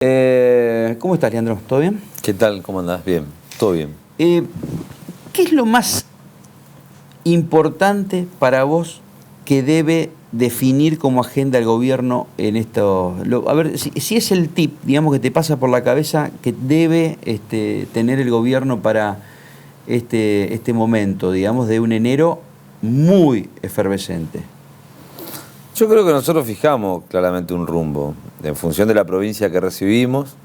¿Cómo estás, Leandro? ¿Todo bien? ¿Qué tal? ¿Cómo andás? Bien, todo bien. ¿Qué es lo más importante para vos que debe definir como agenda el gobierno en esto? A ver, si es el tip, digamos, que te pasa por la cabeza que debe tener el gobierno para este momento, digamos, de un enero muy efervescente. Yo creo que nosotros fijamos claramente un rumbo. En función de la provincia que recibimos,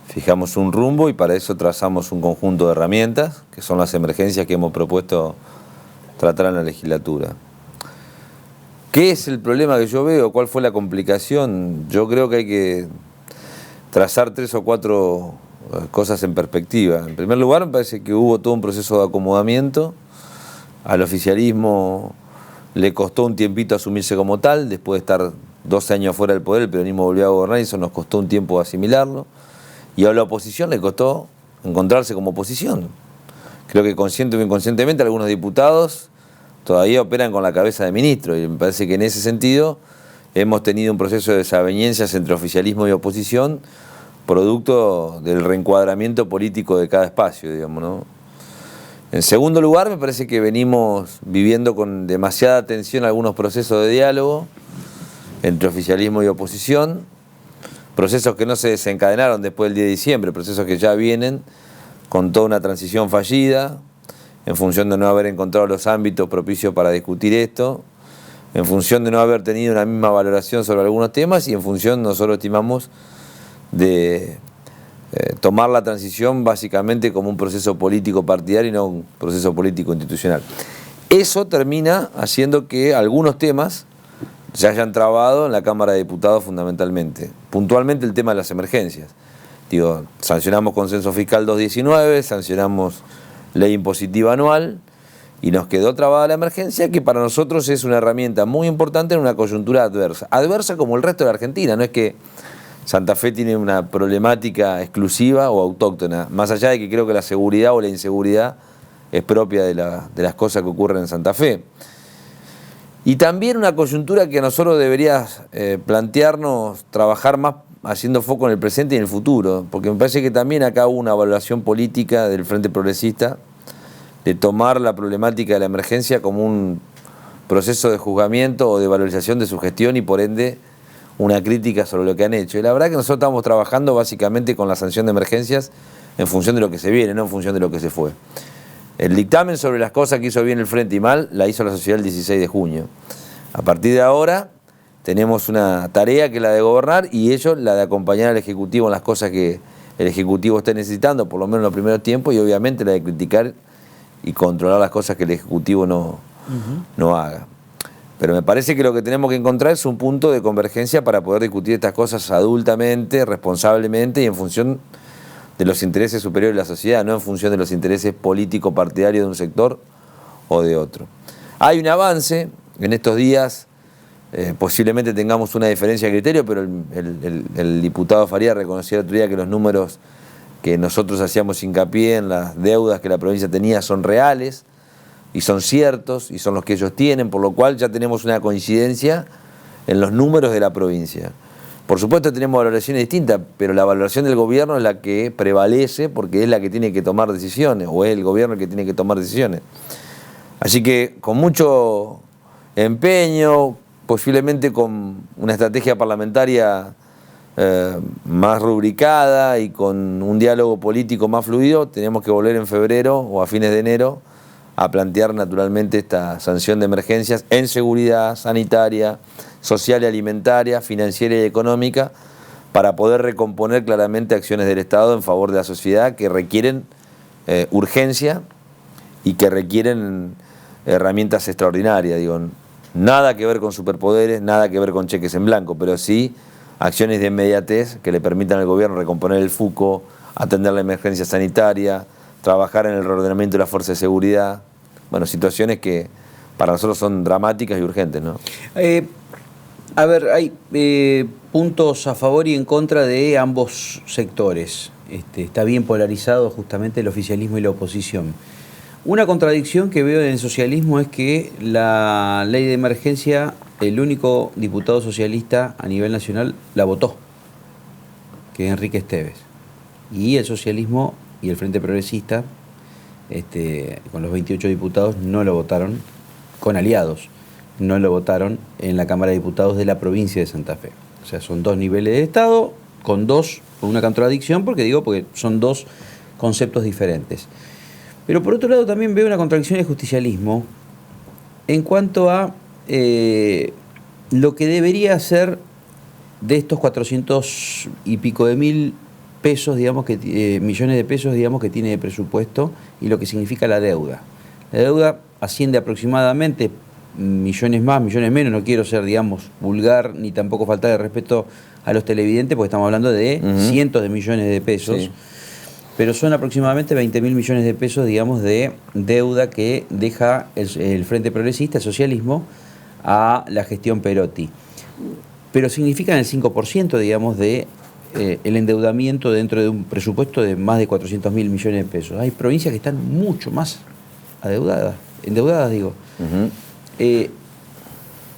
fijamos un rumbo y para eso trazamos un conjunto de herramientas, que son las emergencias que hemos propuesto tratar en la legislatura. ¿Qué es el problema que yo veo? ¿Cuál fue la complicación? Yo creo que hay que trazar 3 o 4 cosas en perspectiva. En primer lugar, me parece que hubo todo un proceso de acomodamiento. Al oficialismo le costó un tiempito asumirse como tal, después de estar 12 años fuera del poder, el peronismo volvió a gobernar y eso nos costó un tiempo asimilarlo. Y a la oposición le costó encontrarse como oposición. Creo que consciente o inconscientemente algunos diputados todavía operan con la cabeza de ministro y me parece que en ese sentido hemos tenido un proceso de desavenencias entre oficialismo y oposición producto del reencuadramiento político de cada espacio, digamos, ¿no? En segundo lugar, me parece que venimos viviendo con demasiada tensión algunos procesos de diálogo entre oficialismo y oposición, procesos que no se desencadenaron después del 10 de diciembre, procesos que ya vienen con toda una transición fallida, en función de no haber encontrado los ámbitos propicios para discutir esto, en función de no haber tenido una misma valoración sobre algunos temas y en función, nosotros estimamos, de tomar la transición básicamente como un proceso político partidario y no un proceso político institucional. Eso termina haciendo que algunos temas se hayan trabado en la Cámara de Diputados fundamentalmente. Puntualmente el tema de las emergencias. Digo, sancionamos consenso fiscal 219, sancionamos ley impositiva anual y nos quedó trabada la emergencia, que para nosotros es una herramienta muy importante en una coyuntura adversa. Adversa como el resto de la Argentina, no es que Santa Fe tiene una problemática exclusiva o autóctona, más allá de que creo que la seguridad o la inseguridad es propia de las cosas que ocurren en Santa Fe. Y también una coyuntura que a nosotros debería plantearnos trabajar más haciendo foco en el presente y en el futuro, porque me parece que también acá hubo una evaluación política del Frente Progresista de tomar la problemática de la emergencia como un proceso de juzgamiento o de valorización de su gestión y por ende una crítica sobre lo que han hecho. Y la verdad que nosotros estamos trabajando básicamente con la sanción de emergencias en función de lo que se viene, no en función de lo que se fue. El dictamen sobre las cosas que hizo bien el Frente y mal la hizo la sociedad el 16 de junio. A partir de ahora tenemos una tarea que es la de gobernar y ellos la de acompañar al Ejecutivo en las cosas que el Ejecutivo esté necesitando, por lo menos en los primeros tiempos, y obviamente la de criticar y controlar las cosas que el Ejecutivo no haga. Pero me parece que lo que tenemos que encontrar es un punto de convergencia para poder discutir estas cosas adultamente, responsablemente y en función de los intereses superiores de la sociedad, no en función de los intereses políticos partidarios de un sector o de otro. Hay un avance, en estos días posiblemente tengamos una diferencia de criterio, pero el diputado Faría reconocía el otro día que los números que nosotros hacíamos hincapié en las deudas que la provincia tenía son reales, y son ciertos, y son los que ellos tienen, por lo cual ya tenemos una coincidencia en los números de la provincia. Por supuesto tenemos valoraciones distintas, pero la valoración del gobierno es la que prevalece porque es la que tiene que tomar decisiones, o es el gobierno el que tiene que tomar decisiones. Así que con mucho empeño, posiblemente con una estrategia parlamentaria más rubricada y con un diálogo político más fluido, tenemos que volver en febrero o a fines de enero a plantear naturalmente esta sanción de emergencias en seguridad sanitaria, social y alimentaria, financiera y económica, para poder recomponer claramente acciones del Estado en favor de la sociedad que requieren urgencia y que requieren herramientas extraordinarias. Digo, nada que ver con superpoderes, nada que ver con cheques en blanco, pero sí acciones de inmediatez que le permitan al gobierno recomponer el FUCO, atender la emergencia sanitaria, trabajar en el reordenamiento de la fuerza de seguridad. Bueno, situaciones que para nosotros son dramáticas y urgentes, ¿no? A ver, hay puntos a favor y en contra de ambos sectores. Está bien polarizado justamente el oficialismo y la oposición. Una contradicción que veo en el socialismo es que la ley de emergencia, el único diputado socialista a nivel nacional la votó. que es Enrique Esteves. Y el socialismo y el Frente Progresista, con los 28 diputados, no lo votaron, con aliados, no lo votaron en la Cámara de Diputados de la provincia de Santa Fe. O sea, son dos niveles de Estado, con una contradicción, porque son dos conceptos diferentes. Pero por otro lado también veo una contradicción del justicialismo en cuanto a lo que debería ser de estos 400 y pico de mil pesos, millones de pesos, que tiene de presupuesto, y lo que significa la deuda. La deuda asciende aproximadamente millones más, millones menos, no quiero ser, vulgar, ni tampoco faltar de respeto a los televidentes, porque estamos hablando de cientos de millones de pesos, sí. Pero son aproximadamente 20.000 millones de pesos, de deuda que deja el Frente Progresista, el socialismo, a la gestión Perotti. Pero significan el 5%, de el endeudamiento dentro de un presupuesto de más de 400.000 millones de pesos. Hay provincias que están mucho más endeudadas.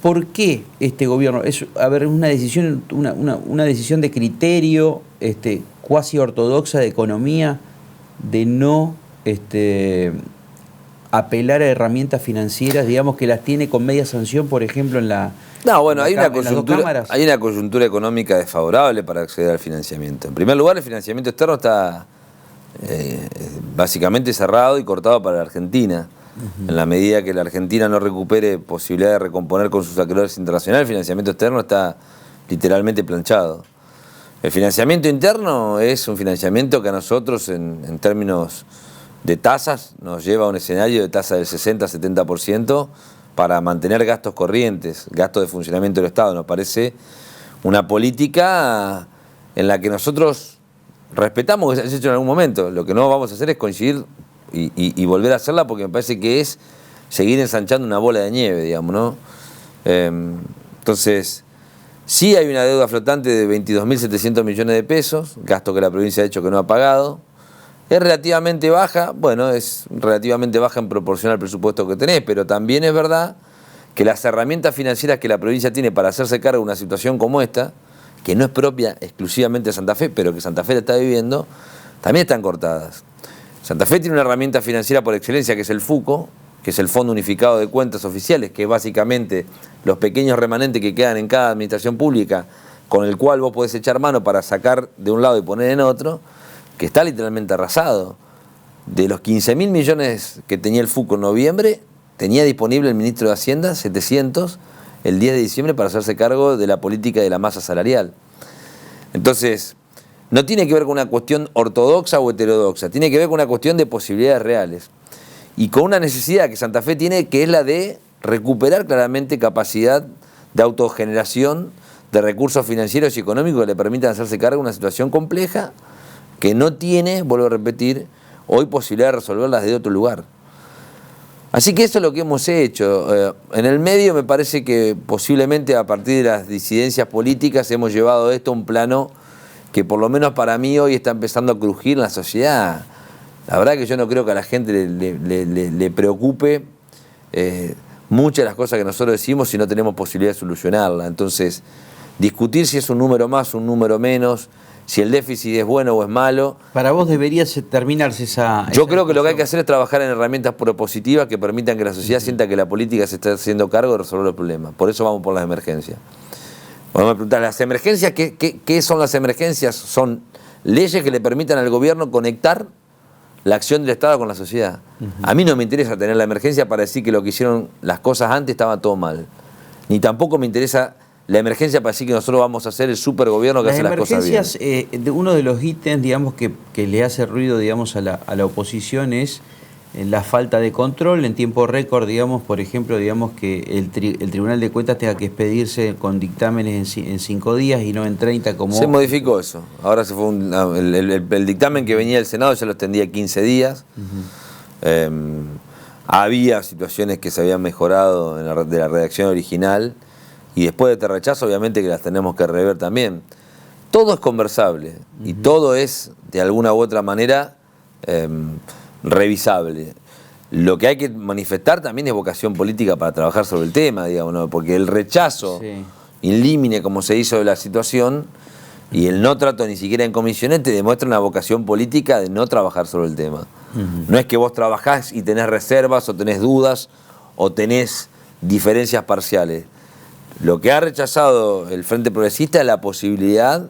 ¿Por qué este gobierno? Es una decisión, una decisión de criterio cuasi ortodoxa de economía, de no apelar a herramientas financieras, que las tiene con media sanción, por ejemplo, en la... No, bueno, hay una coyuntura económica desfavorable para acceder al financiamiento. En primer lugar, el financiamiento externo está básicamente cerrado y cortado para la Argentina. En la medida que la Argentina no recupere posibilidad de recomponer con sus acreedores internacionales, el financiamiento externo está literalmente planchado. El financiamiento interno es un financiamiento que a nosotros, en términos de tasas, nos lleva a un escenario de tasa del 60-70% para mantener gastos corrientes, gastos de funcionamiento del Estado. Nos parece una política en la que nosotros respetamos que se haya hecho en algún momento. Lo que no vamos a hacer es coincidir y volver a hacerla, porque me parece que es seguir ensanchando una bola de nieve, ¿no? Entonces, sí hay una deuda flotante de 22.700 millones de pesos, gasto que la provincia ha hecho que no ha pagado. Es relativamente baja, es relativamente baja en proporción al presupuesto que tenés, pero también es verdad que las herramientas financieras que la provincia tiene para hacerse cargo de una situación como esta, que no es propia exclusivamente de Santa Fe, pero que Santa Fe la está viviendo, también están cortadas. Santa Fe tiene una herramienta financiera por excelencia, que es el FUCO, que es el Fondo Unificado de Cuentas Oficiales, que es básicamente los pequeños remanentes que quedan en cada administración pública, con el cual vos podés echar mano para sacar de un lado y poner en otro, que está literalmente arrasado. De los 15.000 millones que tenía el FUCO en noviembre, tenía disponible el ministro de Hacienda 700 el 10 de diciembre para hacerse cargo de la política de la masa salarial. Entonces, no tiene que ver con una cuestión ortodoxa o heterodoxa, tiene que ver con una cuestión de posibilidades reales. Y con una necesidad que Santa Fe tiene, que es la de recuperar claramente capacidad de autogeneración de recursos financieros y económicos que le permitan hacerse cargo de una situación compleja que no tiene, vuelvo a repetir, hoy posibilidad de resolverlas desde otro lugar. Así que eso es lo que hemos hecho. En el medio me parece que posiblemente a partir de las disidencias políticas hemos llevado esto a un plano que por lo menos para mí hoy está empezando a crujir en la sociedad. La verdad que yo no creo que a la gente le preocupe muchas de las cosas que nosotros decimos si no tenemos posibilidad de solucionarla. Entonces, discutir si es un número más, un número menos, si el déficit es bueno o es malo. Para vos debería terminarse esa... Yo creo que lo que hay que hacer es trabajar en herramientas propositivas que permitan que la sociedad sienta que la política se está haciendo cargo de resolver los problemas. Por eso vamos por las emergencias. Vamos a preguntar, ¿las emergencias qué son las emergencias? Son leyes que le permitan al gobierno conectar la acción del Estado con la sociedad. A mí no me interesa tener la emergencia para decir que lo que hicieron las cosas antes estaba todo mal. Ni tampoco me interesa la emergencia para decir que nosotros vamos a hacer el supergobierno que hace las cosas bien. Las emergencias, uno de los ítems, que le hace ruido, a la oposición es la falta de control en tiempo récord, por ejemplo, que el Tribunal de Cuentas tenga que expedirse con dictámenes en 5 días y no en 30 como... Se modificó eso. Ahora se fue el dictamen que venía del Senado ya lo extendía 15 días. Había situaciones que se habían mejorado de la redacción original y después de este rechazo obviamente que las tenemos que rever también. Todo es conversable y todo es de alguna u otra manera revisable. Lo que hay que manifestar también es vocación política para trabajar sobre el tema, ¿no? Porque el rechazo in limine, como se hizo de la situación, Y el no trato ni siquiera en comisiones te demuestra una vocación política de no trabajar sobre el tema. No es que vos trabajás y tenés reservas o tenés dudas o tenés diferencias parciales. Lo que ha rechazado el Frente Progresista es la posibilidad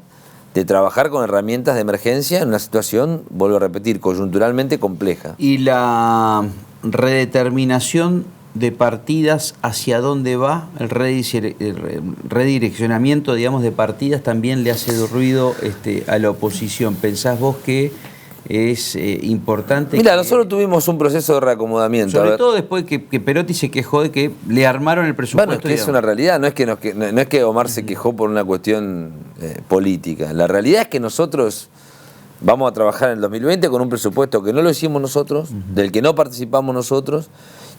de trabajar con herramientas de emergencia en una situación, vuelvo a repetir, coyunturalmente compleja. Y la redeterminación de partidas, ¿hacia dónde va? El redireccionamiento, digamos, de partidas también le hace ruido a la oposición. ¿Pensás vos que es importante? Mira, nosotros tuvimos un proceso de reacomodamiento. Sobre todo después que Perotti se quejó de que le armaron el presupuesto. Bueno, es que es una realidad, no es que Omar se quejó por una cuestión política. La realidad es que nosotros vamos a trabajar en el 2020 con un presupuesto que no lo hicimos nosotros, del que no participamos nosotros,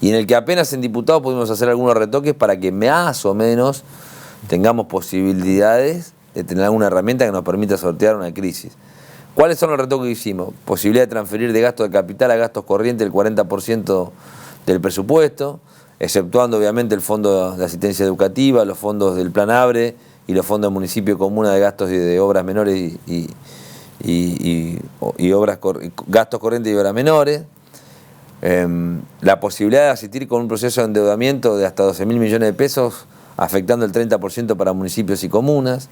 y en el que apenas en diputados pudimos hacer algunos retoques para que más o menos tengamos posibilidades de tener alguna herramienta que nos permita sortear una crisis. ¿Cuáles son los retoques que hicimos? Posibilidad de transferir de gastos de capital a gastos corrientes el 40% del presupuesto, exceptuando obviamente el Fondo de Asistencia Educativa, los fondos del Plan Abre y los fondos del municipio comuna de gastos de obras menores y gastos corrientes y obras menores. La posibilidad de asistir con un proceso de endeudamiento de hasta 12.000 millones de pesos, afectando el 30% para municipios y comunas.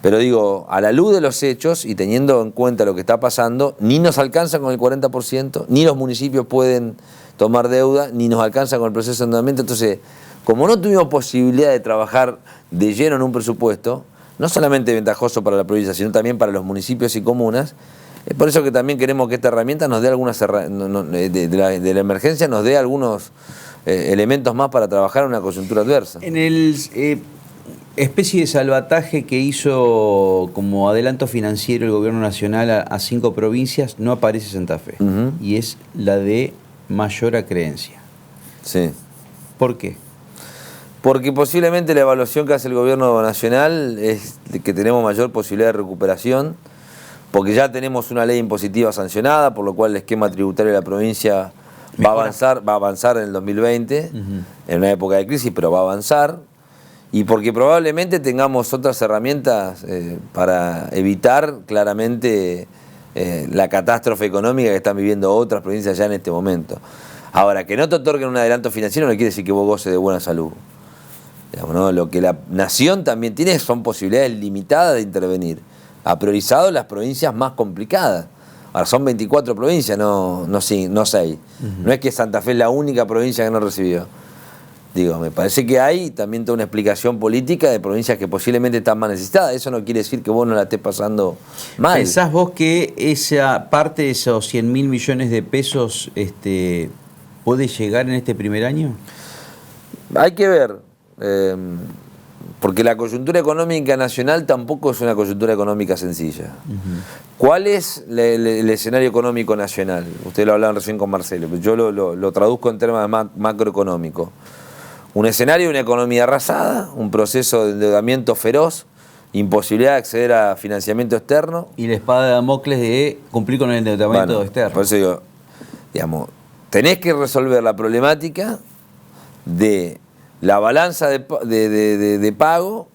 Pero digo, a la luz de los hechos y teniendo en cuenta lo que está pasando, ni nos alcanza con el 40%, ni los municipios pueden tomar deuda, ni nos alcanza con el proceso de endeudamiento. Entonces, como no tuvimos posibilidad de trabajar de lleno en un presupuesto, no solamente ventajoso para la provincia, sino también para los municipios y comunas, es por eso que también queremos que esta herramienta nos dé algunas de la emergencia, nos dé algunos elementos más para trabajar en una coyuntura adversa. En el especie de salvataje que hizo como adelanto financiero el gobierno nacional a 5 provincias, no aparece Santa Fe. Y es la de mayor acreencia. Sí. ¿Por qué? Porque posiblemente la evaluación que hace el gobierno nacional es de que tenemos mayor posibilidad de recuperación, porque ya tenemos una ley impositiva sancionada, por lo cual el esquema tributario de la provincia va a avanzar en el 2020, en una época de crisis, pero va a avanzar, y porque probablemente tengamos otras herramientas para evitar claramente la catástrofe económica que están viviendo otras provincias ya en este momento. Ahora, que no te otorguen un adelanto financiero no quiere decir que vos goces de buena salud. Digamos, ¿no? Lo que la nación también tiene son posibilidades limitadas de intervenir. Ha priorizado las provincias más complicadas. Ahora, son 24 provincias, no 6. No es que Santa Fe es la única provincia que no recibió. Digo, me parece que hay también toda una explicación política de provincias que posiblemente están más necesitadas. Eso no quiere decir que vos no la estés pasando mal. ¿Pensás vos que esa parte de esos 100.000 millones de pesos puede llegar en este primer año? Hay que ver. Porque la coyuntura económica nacional tampoco es una coyuntura económica sencilla. ¿Cuál es el escenario económico nacional? Ustedes lo hablaban recién con Marcelo, pero yo lo traduzco en términos macroeconómicos. Un escenario de una economía arrasada, un proceso de endeudamiento feroz, imposibilidad de acceder a financiamiento externo. Y la espada de Damocles de cumplir con el endeudamiento externo. Por eso digo, digamos, tenés que resolver la problemática de la balanza de pago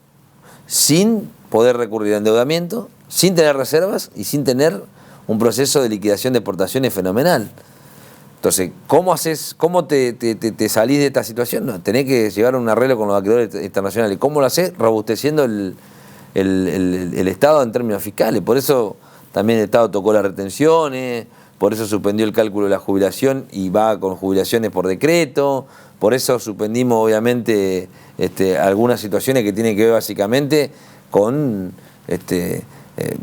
sin poder recurrir a endeudamiento, sin tener reservas y sin tener un proceso de liquidación de exportaciones fenomenal. Entonces, ¿cómo te salís de esta situación? No, tenés que llegar a un arreglo con los acreedores internacionales. ¿Cómo lo haces? Robusteciendo el Estado en términos fiscales. Por eso también el Estado tocó las retenciones, por eso suspendió el cálculo de la jubilación y va con jubilaciones por decreto. Por eso suspendimos, obviamente, algunas situaciones que tienen que ver básicamente con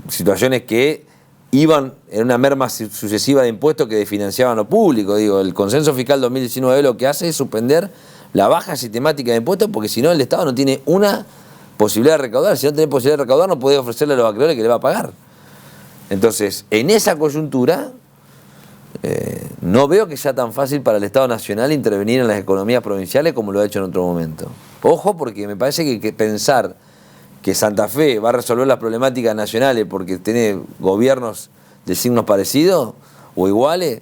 situaciones que iban en una merma sucesiva de impuestos que desfinanciaban lo público. Digo, el consenso fiscal 2019 lo que hace es suspender la baja sistemática de impuestos, porque si no el Estado no tiene una posibilidad de recaudar. Si no tiene posibilidad de recaudar, no puede ofrecerle a los acreedores que le va a pagar. Entonces, en esa coyuntura, no veo que sea tan fácil para el Estado Nacional intervenir en las economías provinciales como lo ha hecho en otro momento. Ojo, porque me parece que pensar que Santa Fe va a resolver las problemáticas nacionales porque tiene gobiernos de signos parecidos o iguales,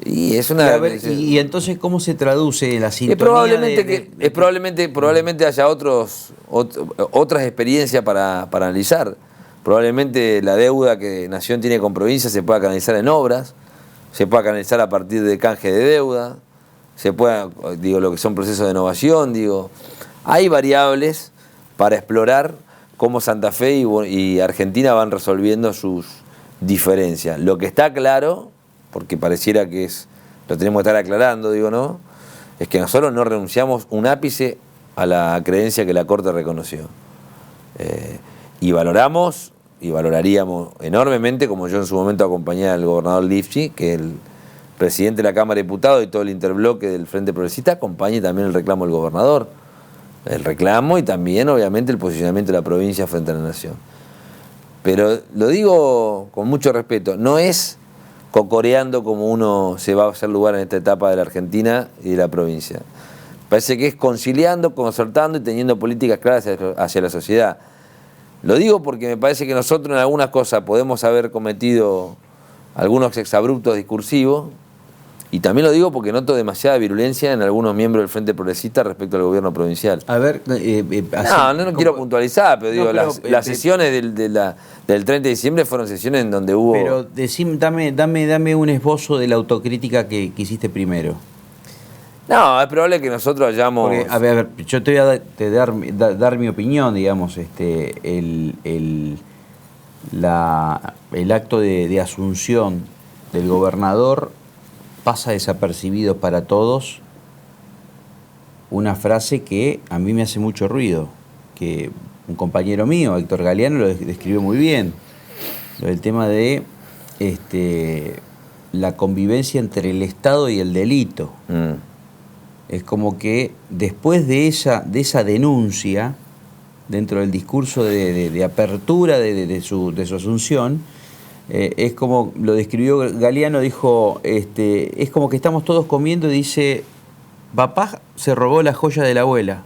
y es una... Y entonces, ¿cómo se traduce la sintonía? Probablemente haya otras experiencias para analizar. probablemente la deuda que Nación tiene con provincia se pueda canalizar en obras, se pueda canalizar a partir de canje de deuda, se pueda, digo, lo que son procesos de innovación, digo, hay variables para explorar cómo Santa Fe y Argentina van resolviendo sus diferencias. Lo que está claro, porque pareciera que lo tenemos que estar aclarando, digo, ¿no?, es que nosotros no renunciamos un ápice a la creencia que la Corte reconoció. Y valoramos y valoraríamos enormemente, como yo en su momento acompañé al gobernador Lifchi, que el presidente de la Cámara de Diputados y todo el interbloque del Frente Progresista acompañe también el reclamo del gobernador. El reclamo y también, obviamente, el posicionamiento de la provincia frente a la Nación. Pero lo digo con mucho respeto, no es cocoreando como uno se va a hacer lugar en esta etapa de la Argentina y de la provincia. Parece que es conciliando, concertando y teniendo políticas claras hacia la sociedad. Lo digo porque me parece que nosotros en algunas cosas podemos haber cometido algunos exabruptos discursivos, y también lo digo porque noto demasiada virulencia en algunos miembros del Frente Progresista respecto al gobierno provincial. A ver, no quiero puntualizar, pero digo, las sesiones del 30 de diciembre fueron sesiones en donde hubo... Pero dame un esbozo de la autocrítica que hiciste primero. No, es probable que nosotros hayamos... Porque, a ver, yo te voy a dar mi opinión, digamos, el acto de asunción del gobernador pasa desapercibido para todos. Una frase que a mí me hace mucho ruido, que un compañero mío, Héctor Galeano, lo describió muy bien. El tema de la convivencia entre el Estado y el delito. Es como que después de esa denuncia, dentro del discurso de apertura de su asunción, es como lo describió Galeano, dijo, es como que estamos todos comiendo y dice, papá se robó la joya de la abuela.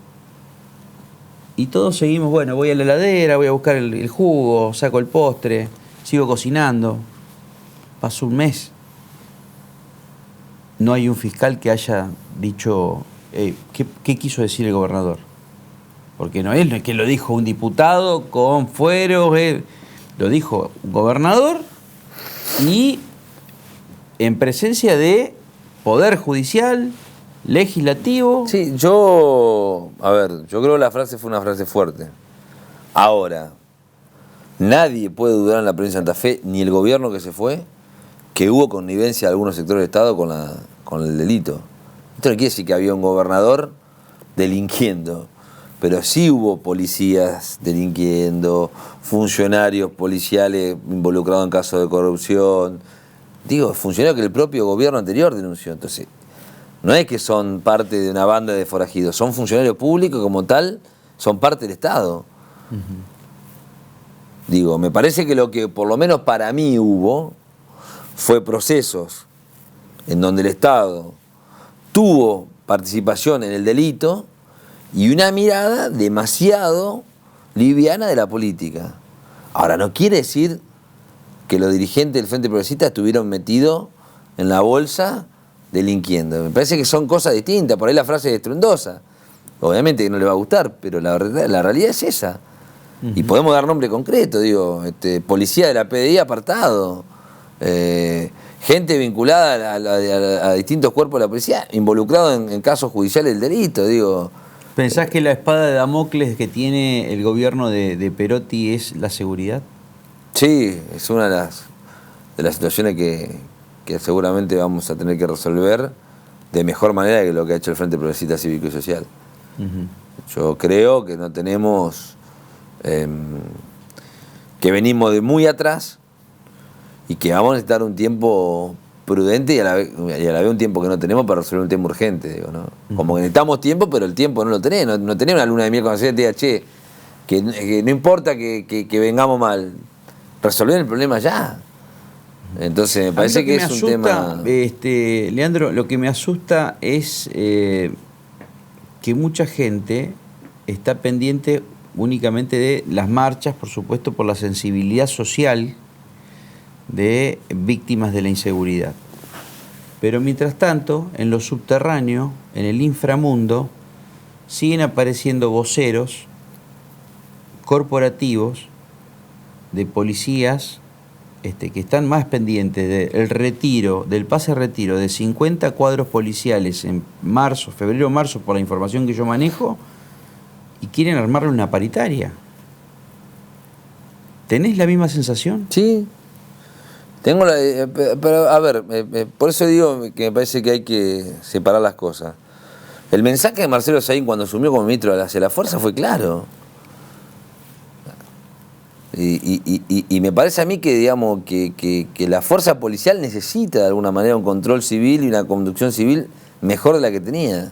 Y todos seguimos, bueno, voy a la heladera, voy a buscar el jugo, saco el postre, sigo cocinando. Pasó un mes. No hay un fiscal que haya dicho, ¿qué quiso decir el gobernador? Porque no es que lo dijo un diputado con fueros, lo dijo un gobernador y en presencia de poder judicial, legislativo. Sí, yo creo que la frase fue una frase fuerte. Ahora, nadie puede dudar en la provincia de Santa Fe, ni el gobierno que se fue, que hubo connivencia de algunos sectores del Estado con el delito. Esto no quiere decir que había un gobernador delinquiendo, pero sí hubo policías delinquiendo, funcionarios policiales involucrados en casos de corrupción. Digo, funcionarios que el propio gobierno anterior denunció. Entonces, no es que son parte de una banda de forajidos, son funcionarios públicos y como tal son parte del Estado. Digo, me parece que lo que por lo menos para mí hubo fue procesos en donde el Estado tuvo participación en el delito y una mirada demasiado liviana de la política. Ahora, no quiere decir que los dirigentes del Frente Progresista estuvieron metidos en la bolsa delinquiendo. Me parece que son cosas distintas. Por ahí la frase es estruendosa. Obviamente que no le va a gustar, pero la realidad es esa. Y podemos dar nombre concreto, digo, policía de la PDI apartado, gente vinculada a distintos cuerpos de la policía, involucrado en casos judiciales del delito, digo. ¿Pensás que la espada de Damocles que tiene el gobierno de Perotti es la seguridad? Sí, es una de las situaciones que seguramente vamos a tener que resolver de mejor manera que lo que ha hecho el Frente Progresista Cívico y Social. Yo creo que no tenemos... que venimos de muy atrás y que vamos a necesitar un tiempo prudente y a la vez un tiempo que no tenemos para resolver un tema urgente, digo, ¿no? Como que necesitamos tiempo, pero el tiempo no lo tenemos. No tenemos una luna de miel cuando se diga, che, que no importa que vengamos mal, resolver el problema ya. Entonces me parece que es un tema... Leandro, lo que me asusta es que mucha gente está pendiente únicamente de las marchas, por supuesto, por la sensibilidad social de víctimas de la inseguridad. Pero mientras tanto, en lo subterráneo, en el inframundo, siguen apareciendo voceros corporativos de policías que están más pendientes del retiro, del pase a retiro de 50 cuadros policiales en marzo, febrero, marzo, por la información que yo manejo, y quieren armarle una paritaria. ¿Tenés la misma sensación? Sí. Tengo pero a ver, por eso digo que me parece que hay que separar las cosas. El mensaje de Marcelo Saín cuando asumió como ministro hacia la fuerza fue claro. Y me parece a mí que, digamos, que la fuerza policial necesita de alguna manera un control civil y una conducción civil mejor de la que tenía.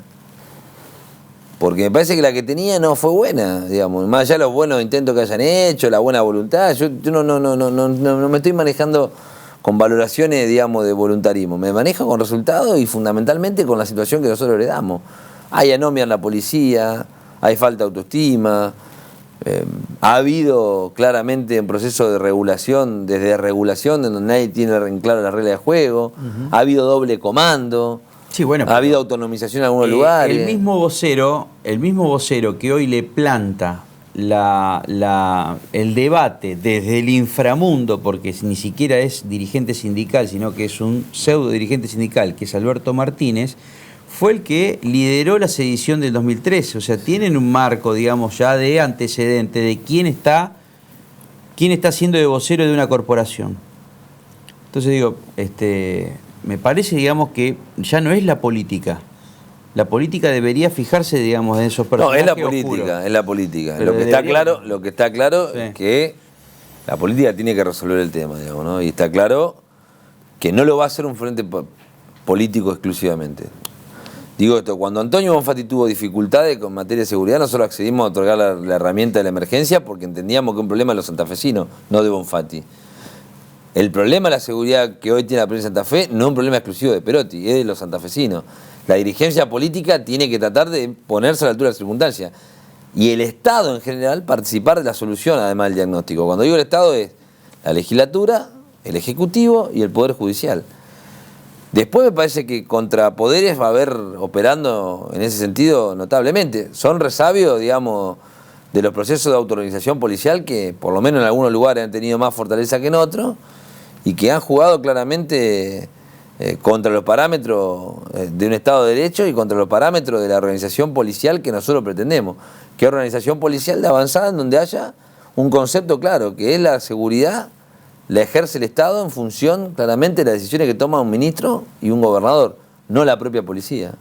Porque me parece que la que tenía no fue buena, digamos, más allá de los buenos intentos que hayan hecho, la buena voluntad. Yo no me estoy manejando con valoraciones, digamos, de voluntarismo. Me manejo con resultados y fundamentalmente con la situación que nosotros heredamos. Hay anomia en la policía, hay falta de autoestima. Ha habido claramente un proceso de regulación, desde regulación, en donde nadie tiene en claro la regla de juego. Ha habido doble comando. Sí, bueno, ha habido autonomización en algunos lugares. El mismo vocero que hoy le planta el debate desde el inframundo, porque ni siquiera es dirigente sindical, sino que es un pseudo dirigente sindical, que es Alberto Martínez, fue el que lideró la sedición del 2013. O sea, tienen un marco, digamos, ya de antecedente de quién está siendo de vocero de una corporación. Entonces digo, me parece, digamos, que ya no es la política. La política debería fijarse, digamos, en esos personajes. No, es la política, oscuros. Es la política. Pero lo que está claro sí. Es que la política tiene que resolver el tema, digamos, ¿no? Y está claro que no lo va a hacer un frente político exclusivamente. Digo esto, cuando Antonio Bonfatti tuvo dificultades con materia de seguridad, nosotros accedimos a otorgar la herramienta de la emergencia porque entendíamos que un problema de los santafesinos, no de Bonfatti. El problema de la seguridad que hoy tiene la provincia de Santa Fe no es un problema exclusivo de Perotti, es de los santafesinos. La dirigencia política tiene que tratar de ponerse a la altura de las circunstancias. Y el Estado en general participar de la solución, además del diagnóstico. Cuando digo el Estado es la legislatura, el Ejecutivo y el Poder Judicial. Después me parece que contra poderes va a haber operando en ese sentido notablemente. Son resabios, digamos, de los procesos de autoorganización policial que por lo menos en algunos lugares han tenido más fortaleza que en otros y que han jugado claramente contra los parámetros de un Estado de Derecho y contra los parámetros de la organización policial que nosotros pretendemos. Que es organización policial de avanzada en donde haya un concepto claro, que es la seguridad la ejerce el Estado en función claramente de las decisiones que toma un ministro y un gobernador, no la propia policía.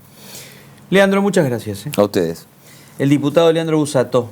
Leandro, muchas gracias. A ustedes. El diputado Leandro Busato.